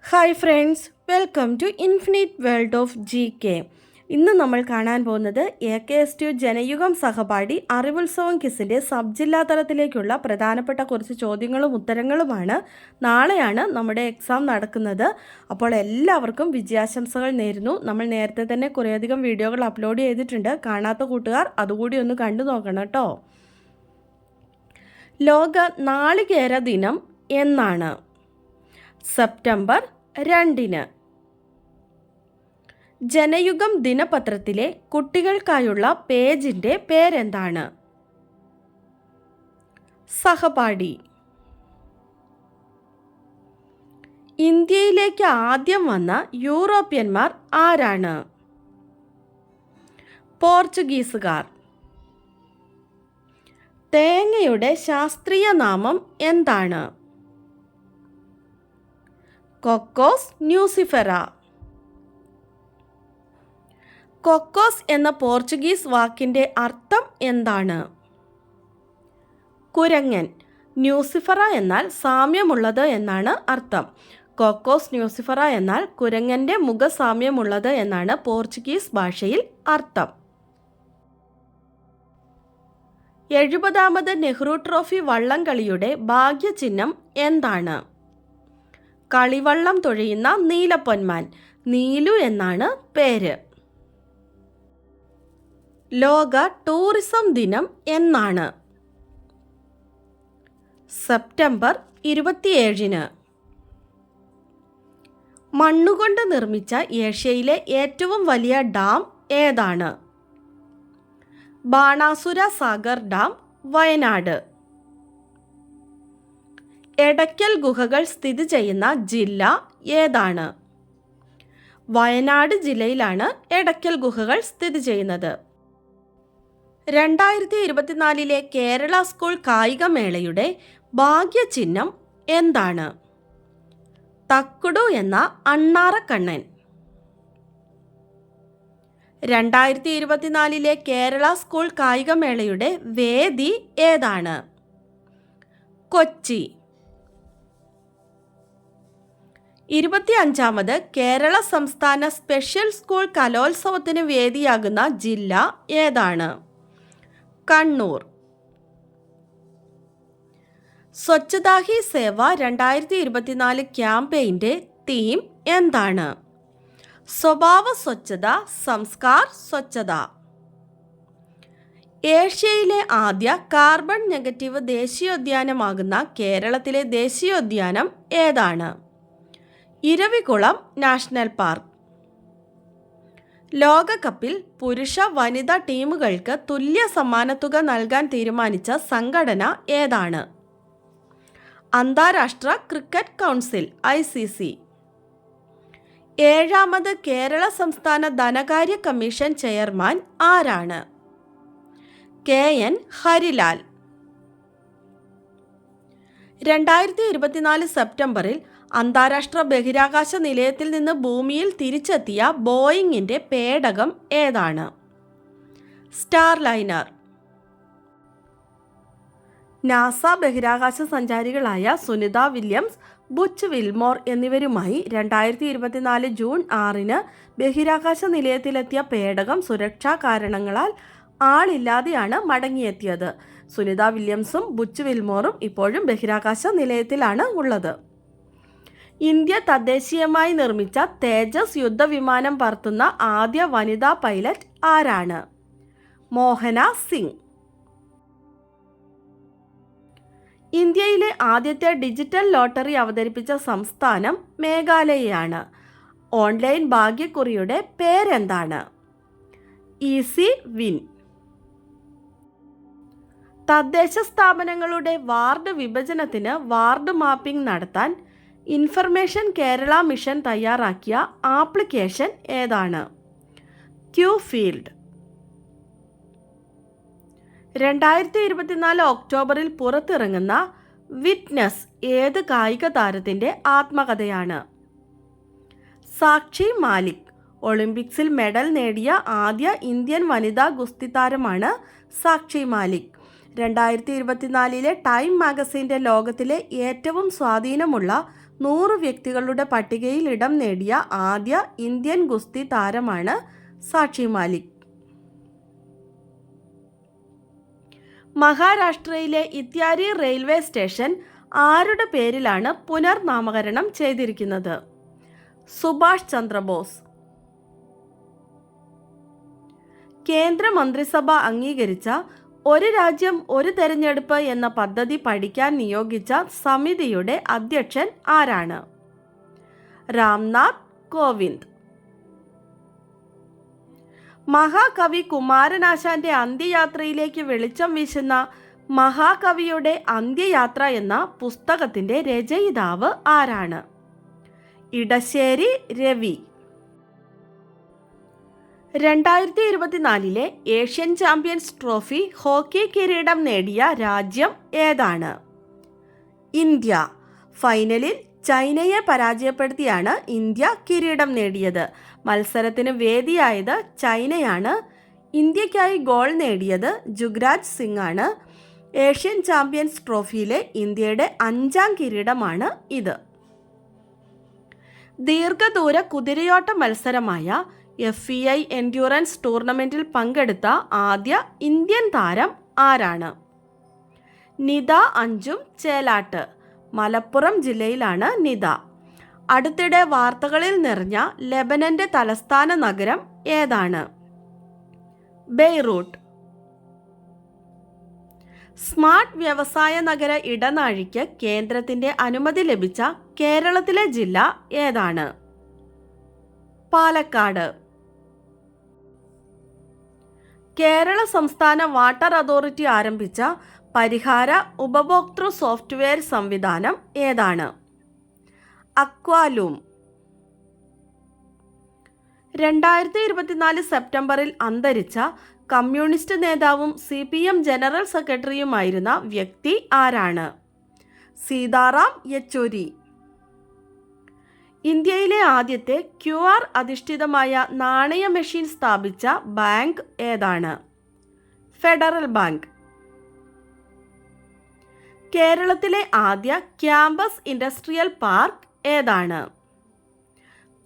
Hi friends, welcome to infinite world of GK. ഇന്ന് നമ്മൾ കാണാൻ പോകുന്നത് AKS2 ജനയുഗം സഹപാഠി അറിവുത്സവം ക്വിസിൻ്റെ സബ് ജില്ലാ തലത്തിലേക്കുള്ള പ്രധാനപ്പെട്ട കുറച്ച് ചോദ്യങ്ങളും ഉത്തരങ്ങളുമാണ്. നാളെയാണ് നമ്മുടെ എക്സാം നടക്കുന്നത്. അപ്പോൾ എല്ലാവർക്കും വിജയാശംസകൾ നേരുന്നു. നമ്മൾ നേരത്തെ തന്നെ കുറേയധികം വീഡിയോകൾ അപ്ലോഡ് ചെയ്തിട്ടുണ്ട്. കാണാത്ത കൂട്ടുകാർ അതുകൂടി ഒന്ന് കണ്ടു നോക്കണം കേട്ടോ. ലോക നാളികേര ദിനം എന്നാണ്? സെപ്റ്റംബർ 2. ജനയുഗം ദിനപത്രത്തിലെ കുട്ടികൾക്കായുള്ള പേജിൻ്റെ പേരെന്താണ്? സഹപാഠി. ഇന്ത്യയിലേക്ക് ആദ്യം വന്ന യൂറോപ്യന്മാർ ആരാണ്? പോർച്ചുഗീസുകാർ. തേങ്ങയുടെ ശാസ്ത്രീയ നാമം എന്താണ്? Cocos nucifera. കൊക്കോസ് എന്ന പോർച്ചുഗീസ് വാക്കിൻ്റെ അർത്ഥം എന്താണ്? കുരങ്ങൻ. ന്യൂസിഫെറ എന്നാൽ സാമ്യമുള്ളത് എന്നാണ് അർത്ഥം. കൊക്കോസ് ന്യൂസിഫെറ എന്നാൽ കുരങ്ങൻ്റെ മുഖസാമ്യമുള്ളത് എന്നാണ് പോർച്ചുഗീസ് ഭാഷയിൽ അർത്ഥം. 70ാമത് നെഹ്റു ട്രോഫി വള്ളംകളിയുടെ ഭാഗ്യചിഹ്നം എന്താണ്? കളിവള്ളം തുഴയുന്ന നീലപ്പൊന്മാൻ. നീലു എന്നാണ് പേര്. ലോക ടൂറിസം ദിനം എന്നാണ്? സെപ്റ്റംബർ 27. മണ്ണുകൊണ്ട് നിർമ്മിച്ച ഏഷ്യയിലെ ഏറ്റവും വലിയ ഡാം ഏതാണ്? ബാണാസുര സാഗർ ഡാം, വയനാട്. എടയ്ക്കൽ ഗുഹകൾ സ്ഥിതി ചെയ്യുന്ന ജില്ല ഏതാണ്? വയനാട് ജില്ലയിലാണ് എടയ്ക്കൽ ഗുഹകൾ സ്ഥിതി ചെയ്യുന്നത്. 2024 കേരള സ്കൂൾ കായികമേളയുടെ ഭാഗ്യചിഹ്നം എന്താണ്? തക്കുടു എന്ന അണ്ണാറക്കണ്ണൻ. 2024 കേരള സ്കൂൾ കായികമേളയുടെ വേദി ഏതാണ്? കൊച്ചി. 25ാമത് കേരള സംസ്ഥാന സ്പെഷ്യൽ സ്കൂൾ കലോത്സവത്തിന് വേദിയാകുന്ന ജില്ല ഏതാണ്? കണ്ണൂർ. സ്വച്ഛതാ ഹി സേവ 2024 ക്യാമ്പയിൻ്റെ തീം എന്താണ്? സ്വഭാവ സ്വച്ഛത, സംസ്കാർ സ്വച്ഛത. ഏഷ്യയിലെ ആദ്യ കാർബൺ നെഗറ്റീവ് ദേശീയോദ്യാനമാകുന്ന കേരളത്തിലെ ദേശീയോദ്യാനം ഏതാണ്? Eravikulam national park. ലോകകപ്പിൽ പുരുഷ വനിതാ ടീമുകൾക്ക് തുല്യ സമ്മാനത്തുക നൽകാൻ തീരുമാനിച്ച സംഘടന ഏതാണ്? അന്താരാഷ്ട്ര ക്രിക്കറ്റ് കൗൺസിൽ ICC. 7ാമത് കേരള സംസ്ഥാന ധനകാര്യ കമ്മീഷൻ ചെയർമാൻ ആരാണ്? KN ഹരിലാൽ. 2024 സെപ്റ്റംബറിൽ അന്താരാഷ്ട്ര ബഹിരാകാശ നിലയത്തിൽ നിന്ന് ഭൂമിയിൽ തിരിച്ചെത്തിയ ബോയിങ്ങിൻ്റെ പേടകം ഏതാണ്? സ്റ്റാർലൈനർ. നാസ ബഹിരാകാശ സഞ്ചാരികളായ സുനിത വില്യംസ്, ബുച്ച് വിൽമോർ എന്നിവരുമായി 2024 ജൂൺ 6 ബഹിരാകാശ നിലയത്തിലെത്തിയ പേടകം സുരക്ഷാ കാരണങ്ങളാൽ ആളില്ലാതെയാണ് മടങ്ങിയെത്തിയത്. സുനിത വില്യംസും ബുച്ച് വിൽമോറും ഇപ്പോഴും ബഹിരാകാശ നിലയത്തിലാണ് ഉള്ളത്. ഇന്ത്യ തദ്ദേശീയമായി നിർമ്മിച്ച തേജസ് യുദ്ധവിമാനം പറത്തുന്ന ആദ്യ വനിതാ പൈലറ്റ് ആരാണ്? മോഹന സിംഗ്. ഇന്ത്യയിലെ ആദ്യത്തെ ഡിജിറ്റൽ ലോട്ടറി അവതരിപ്പിച്ച സംസ്ഥാനം മേഘാലയയാണ്. ഓൺലൈൻ ഭാഗ്യക്കുറിയുടെ പേരെന്താണ്? Easy win. തദ്ദേശ സ്ഥാപനങ്ങളുടെ വാർഡ് വിഭജനത്തിന് വാർഡ് മാപ്പിംഗ് നടത്താൻ ഇൻഫർമേഷൻ കേരള മിഷൻ തയ്യാറാക്കിയ ആപ്ലിക്കേഷൻ ഏതാണ്? Q field. 2024 ഒക്ടോബറിൽ പുറത്തിറങ്ങുന്ന വിറ്റ്നസ് ഏത് കായിക താരത്തിൻ്റെ ആത്മകഥയാണ്? സാക്ഷി മാലിക്. ഒളിമ്പിക്സിൽ മെഡൽ നേടിയ ആദ്യ ഇന്ത്യൻ വനിതാ ഗുസ്തി താരമാണ് സാക്ഷി മാലിക്. 2024 ടൈം മാഗസിൻ്റെ ലോകത്തിലെ ഏറ്റവും സ്വാധീനമുള്ള 100 വ്യക്തികളുടെ പട്ടികയിൽ ഇടം നേടിയ ആദ്യ ഇന്ത്യൻ ഗുസ്തി താരമാണ് സാക്ഷി മാലിക്. മഹാരാഷ്ട്രയിലെ ഇത്യാരി റെയിൽവേ സ്റ്റേഷൻ ആരുടെ പേരിലാണ് പുനർനാമകരണം ചെയ്തിരിക്കുന്നത്? സുഭാഷ് ചന്ദ്രബോസ്. കേന്ദ്ര മന്ത്രിസഭ അംഗീകരിച്ച ഒരു രാജ്യം ഒരു തെരഞ്ഞെടുപ്പ് എന്ന പദ്ധതി പഠിക്കാൻ നിയോഗിച്ച സമിതിയുടെ അധ്യക്ഷൻ ആരാണ്? രാംനാഥ് കോവിന്ദ്. മഹാകവി കുമാരനാശാന്റെ അന്ത്യയാത്രയിലേക്ക് വെളിച്ചം വീശുന്ന മഹാകവിയുടെ അന്ത്യയാത്ര എന്ന പുസ്തകത്തിന്റെ രചയിതാവ് ആരാണ്? Edasseri Ravi. 2024 Asian champions trophy hockey കിരീടം നേടിയ രാജ്യം ഏതാണ്? ഇന്ത്യ. ഫൈനലിൽ ചൈനയെ പരാജയപ്പെടുത്തിയാണ് ഇന്ത്യ കിരീടം നേടിയത്. മത്സരത്തിന് വേദിയായത് ചൈനയാണ്. ഇന്ത്യക്കായി ഗോൾ നേടിയത് ജുഗ്രാജ് സിംഗ് ആണ്. ഏഷ്യൻ ചാമ്പ്യൻസ് ട്രോഫിയിലെ ഇന്ത്യയുടെ 5ാം കിരീടമാണ് ഇത്. ദീർഘദൂര കുതിരയോട്ട മത്സരമായ FEI എൻഡ്യൂറൻസ് ടൂർണമെൻറ്റിൽ പങ്കെടുത്ത ആദ്യ ഇന്ത്യൻ താരം ആരാണ്? നിത അഞ്ജും ചേലാട്ട്. മലപ്പുറം ജില്ലയിലാണ് നിത. അടുത്തിടെ വാർത്തകളിൽ നിറഞ്ഞ ലെബനന്റെ തലസ്ഥാന നഗരം ഏതാണ്? ബെയ്റൂട്ട്. സ്മാർട്ട് വ്യവസായ നഗര ഇടനാഴിക്ക് കേന്ദ്രത്തിന്റെ അനുമതി ലഭിച്ച കേരളത്തിലെ ജില്ല ഏതാണ്? പാലക്കാട്. കേരള സംസ്ഥാന വാട്ടർ അതോറിറ്റി ആരംഭിച്ച പരിഹാര ഉപഭോക്തൃ സോഫ്റ്റ്വെയർ സംവിധാനം ഏതാണ്? അക്വാലൂം. 2024 സെപ്റ്റംബറിൽ അന്തരിച്ച കമ്മ്യൂണിസ്റ്റ് നേതാവും CPM ജനറൽ സെക്രട്ടറിയുമായിരുന്ന വ്യക്തി ആരാണ്? സീതാറാം യെച്ചൂരി. ഇന്ത്യയിലെ ആദ്യത്തെ QR അധിഷ്ഠിതമായ നാണയ മെഷീൻ സ്ഥാപിച്ച ബാങ്ക് ഏതാണ്? ഫെഡറൽ ബാങ്ക്. കേരളത്തിലെ ആദ്യ ക്യാമ്പസ് ഇൻഡസ്ട്രിയൽ പാർക്ക് ഏതാണ്?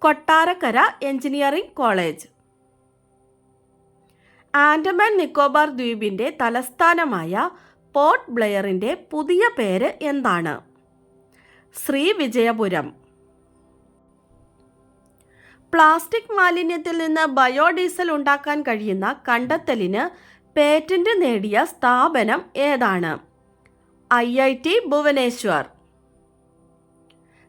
Kottarakkara engineering college. ആൻഡമാൻ നിക്കോബാർ ദ്വീപിന്റെ തലസ്ഥാനമായ പോർട്ട് ബ്ലെയറിന്റെ പുതിയ പേര് എന്താണ്? ശ്രീവിജയപുരം. പ്ലാസ്റ്റിക് മാലിന്യത്തിൽ നിന്ന് ബയോഡീസൽ ഉണ്ടാക്കാൻ കഴിയുന്ന കണ്ടെത്തലിന് പേറ്റന്റ് നേടിയ സ്ഥാപനം ഏതാണ്? IIT ഭുവനേശ്വർ.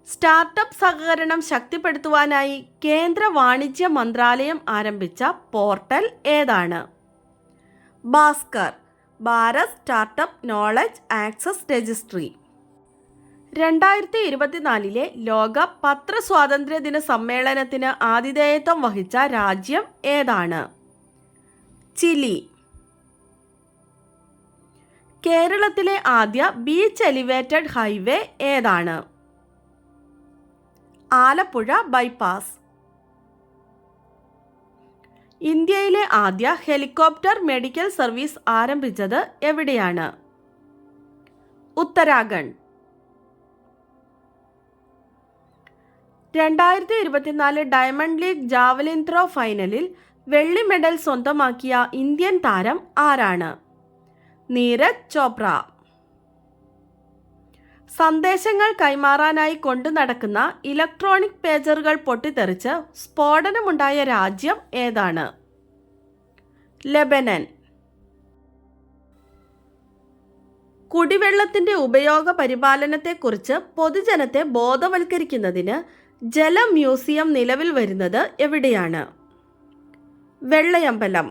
സ്റ്റാർട്ടപ്പ് സഹകരണം ശക്തിപ്പെടുത്തുവാനായി കേന്ദ്ര വാണിജ്യ മന്ത്രാലയം ആരംഭിച്ച പോർട്ടൽ ഏതാണ്? Bhaskar. Bharat startup knowledge access registry. 2024 ലോക പത്രസ്വാതന്ത്ര്യ ദിന സമ്മേളനത്തിന് ആതിഥേയത്വം വഹിച്ച രാജ്യം ഏതാണ്? ചിലി. കേരളത്തിലെ ആദ്യ ബീച്ച് എലിവേറ്റഡ് ഹൈവേ ഏതാണ്? ആലപ്പുഴ ബൈപ്പാസ്. ഇന്ത്യയിലെ ആദ്യ ഹെലികോപ്റ്റർ മെഡിക്കൽ സർവീസ് ആരംഭിച്ചത് എവിടെയാണ്? Uttarakhand. 2024 diamond league javelin throw ഫൈനലിൽ വെള്ളി മെഡൽ സ്വന്തമാക്കിയ ഇന്ത്യൻ താരം ആരാണ്? നീരജ് ചോപ്ര. സന്ദേശങ്ങൾ കൈമാറാനായി കൊണ്ടു നടക്കുന്ന ഇലക്ട്രോണിക് പേജറുകൾ പൊട്ടിത്തെറിച്ച് സ്ഫോടനമുണ്ടായ രാജ്യം ഏതാണ്? ലെബനൻ. കുടിവെള്ളത്തിന്റെ ഉപയോഗ പരിപാലനത്തെക്കുറിച്ച് പൊതുജനത്തെ ബോധവൽക്കരിക്കുന്നതിന് ജല മ്യൂസിയം നിലവിൽ വരുന്നത് എവിടെയാണ്? വെള്ളയമ്പലം.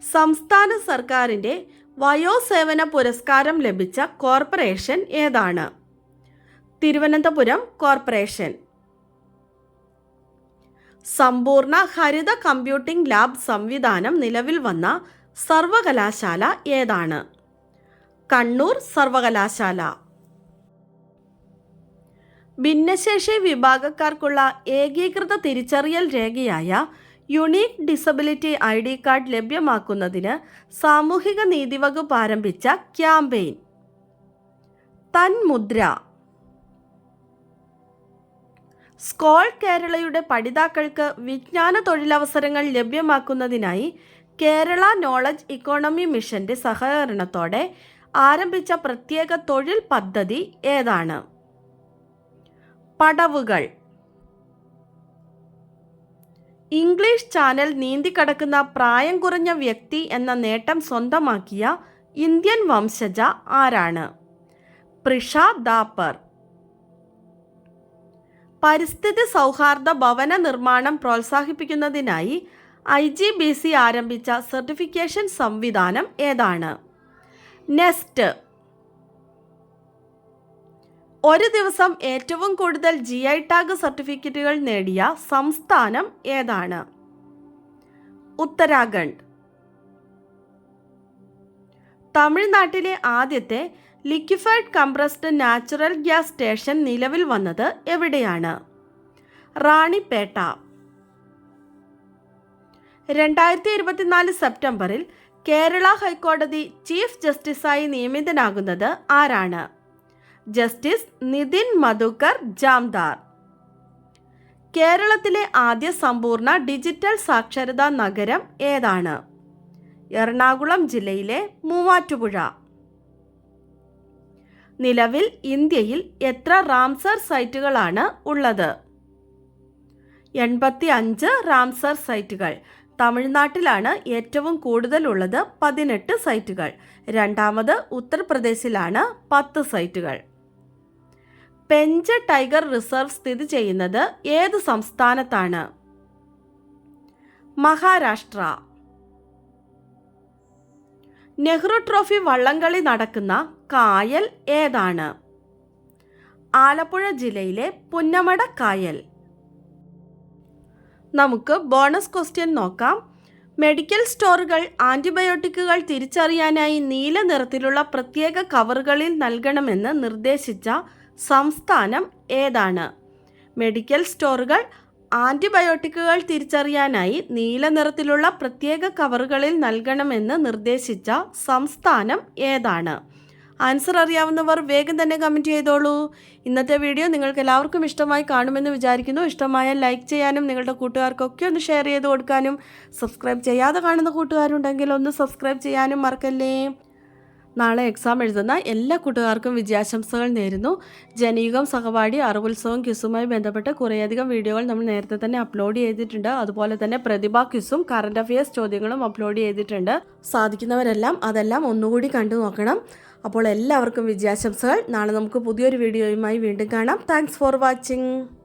സംസ്ഥാന സർക്കാരിൻ്റെ വയോസേവന പുരസ്കാരം ലഭിച്ച കോർപ്പറേഷൻ ഏതാണ്? തിരുവനന്തപുരം കോർപ്പറേഷൻ. സമ്പൂർണ്ണ ഹരിത കമ്പ്യൂട്ടിംഗ് ലാബ് സംവിധാനം നിലവിൽ വന്ന സർവകലാശാല ഏതാണ്? കണ്ണൂർ സർവകലാശാല. ഭിന്നശേഷി വിഭാഗക്കാർക്കുള്ള ഏകീകൃത തിരിച്ചറിയൽ രേഖയായ യുണീക്ക് ഡിസബിലിറ്റി ID കാർഡ് ലഭ്യമാക്കുന്നതിന് സാമൂഹിക നീതി വകുപ്പ് ആരംഭിച്ച ക്യാമ്പയിൻ. തന്മുദ്ര. സ്കോൾ കേരളയുടെ പഠിതാക്കൾക്ക് വിജ്ഞാന തൊഴിലവസരങ്ങൾ ലഭ്യമാക്കുന്നതിനായി കേരള നോളജ് ഇക്കോണമി മിഷന്റെ സഹകരണത്തോടെ ആരംഭിച്ച പ്രത്യേക തൊഴിൽ പദ്ധതി ഏതാണ്? പടവുകൾ. ഇംഗ്ലീഷ് ചാനൽ നീന്തിക്കടക്കുന്ന പ്രായം കുറഞ്ഞ വ്യക്തി എന്ന നേട്ടം സ്വന്തമാക്കിയ ഇന്ത്യൻ വംശജ ആരാണ്? പ്രിഷ ദാപ്പർ. പരിസ്ഥിതി സൗഹാർദ്ദ ഭവന നിർമ്മാണം പ്രോത്സാഹിപ്പിക്കുന്നതിനായി IGBC ആരംഭിച്ച സർട്ടിഫിക്കേഷൻ സംവിധാനം ഏതാണ്? നെസ്റ്റ്. ഒരു ദിവസം ഏറ്റവും കൂടുതൽ GI ടാഗ് സർട്ടിഫിക്കറ്റുകൾ നേടിയ സംസ്ഥാനം ഏതാണ്? ഉത്തരാഖണ്ഡ്. തമിഴ്നാട്ടിലെ ആദ്യത്തെ liquefied compressed natural gas station നിലവിൽ വന്നത് എവിടെയാണ്? റാണിപ്പേട്ട. 2024 സെപ്റ്റംബറിൽ കേരള ഹൈക്കോടതി ചീഫ് ജസ്റ്റിസായി നിയമിതനാകുന്നത് ആരാണ്? ജസ്റ്റിസ് നിതിൻ മധുക്കർ ജാംദാർ. കേരളത്തിലെ ആദ്യ സമ്പൂർണ്ണ ഡിജിറ്റൽ സാക്ഷരതാ നഗരം ഏതാണ്? എറണാകുളം ജില്ലയിലെ മൂവാറ്റുപുഴ. നിലവിൽ ഇന്ത്യയിൽ എത്ര റാംസർ സൈറ്റുകളാണ് ഉള്ളത്? 85 റാംസർ സൈറ്റുകൾ. തമിഴ്നാട്ടിലാണ് ഏറ്റവും കൂടുതലുള്ളത് 18 സൈറ്റുകൾ. രണ്ടാമത് ഉത്തർപ്രദേശിലാണ് 10 സൈറ്റുകൾ. പെഞ്ച് ടൈഗർ റിസർവ് സ്ഥിതി ചെയ്യുന്നത് ഏത് സംസ്ഥാനത്താണ്? മഹാരാഷ്ട്ര. നെഹ്റു ട്രോഫി വള്ളംകളി നടക്കുന്ന കായൽ ഏതാണ്? ആലപ്പുഴ ജില്ലയിലെ പുന്നമട കായൽ. നമുക്ക് ബോണസ് ക്വസ്റ്റ്യൻ നോക്കാം. മെഡിക്കൽ സ്റ്റോറുകൾ ആൻറ്റിബയോട്ടിക്കുകൾ തിരിച്ചറിയാനായി നീല നിറത്തിലുള്ള പ്രത്യേക കവറുകളിൽ നൽകണമെന്ന് നിർദ്ദേശിച്ച സംസ്ഥാനം ഏതാണ്? മെഡിക്കൽ സ്റ്റോറുകൾ ആൻറ്റിബയോട്ടിക്കുകൾ തിരിച്ചറിയാനായി നീല നിറത്തിലുള്ള പ്രത്യേക കവറുകളിൽ നൽകണമെന്ന് നിർദ്ദേശിച്ച സംസ്ഥാനം ഏതാണ്? ആൻസർ അറിയാവുന്നവർ വേഗം തന്നെ കമൻറ്റ് ചെയ്തോളൂ. ഇന്നത്തെ വീഡിയോ നിങ്ങൾക്ക് എല്ലാവർക്കും ഇഷ്ടമായി കാണുമെന്ന് വിചാരിക്കുന്നു. ഇഷ്ടമായാൽ ലൈക്ക് ചെയ്യാനും നിങ്ങളുടെ കൂട്ടുകാർക്കൊക്കെ ഒന്ന് ഷെയർ ചെയ്ത് കൊടുക്കാനും സബ്സ്ക്രൈബ് ചെയ്യാതെ കാണുന്ന കൂട്ടുകാരുണ്ടെങ്കിൽ ഒന്ന് സബ്സ്ക്രൈബ് ചെയ്യാനും മറക്കല്ലേ. നാളെ എക്സാം എഴുതുന്ന എല്ലാ കൂട്ടുകാർക്കും വിജയാശംസകൾ നേരുന്നു. ജനയുഗം സഹപാഠി അറിവുത്സവം ക്വിസുമായി ബന്ധപ്പെട്ട് കുറേയധികം വീഡിയോകൾ നമ്മൾ നേരത്തെ തന്നെ അപ്ലോഡ് ചെയ്തിട്ടുണ്ട്. അതുപോലെ തന്നെ പ്രതിഭ ക്വിസും കറണ്ട് അഫയേഴ്സ് ചോദ്യങ്ങളും അപ്ലോഡ് ചെയ്തിട്ടുണ്ട്. സാധിക്കുന്നവരെല്ലാം അതെല്ലാം ഒന്നുകൂടി കണ്ടു നോക്കണം. അപ്പോൾ എല്ലാവർക്കും വിജയാശംസകൾ. നാളെ നമുക്ക് പുതിയൊരു വീഡിയോയുമായി വീണ്ടും കാണാം. Thanks for watching.